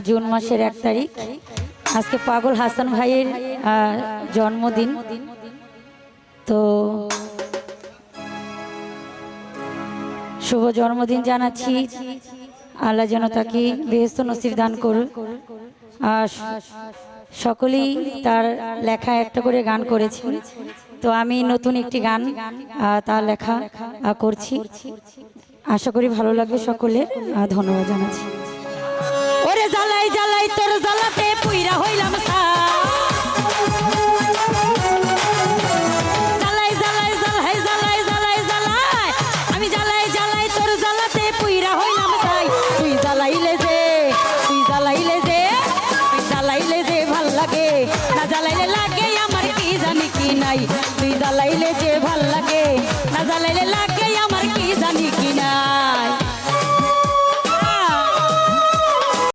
June মাসের 1 তারিখ আজকে পাগল হাসান ভাইয়ের জন্মদিন। তো শুভ জন্মদিন জানাচ্ছি। আল্লাহ যেন তাকে বেহেশত নসিব দান করুন। সকলেই তার লেখা একটা করে গান করেছে, তো আমি নতুন একটি গান তার লেখা করছি। আশা করি ভালো লাগবে সকলের। ধন্যবাদ জানাচ্ছি। ওরে জ্বালাই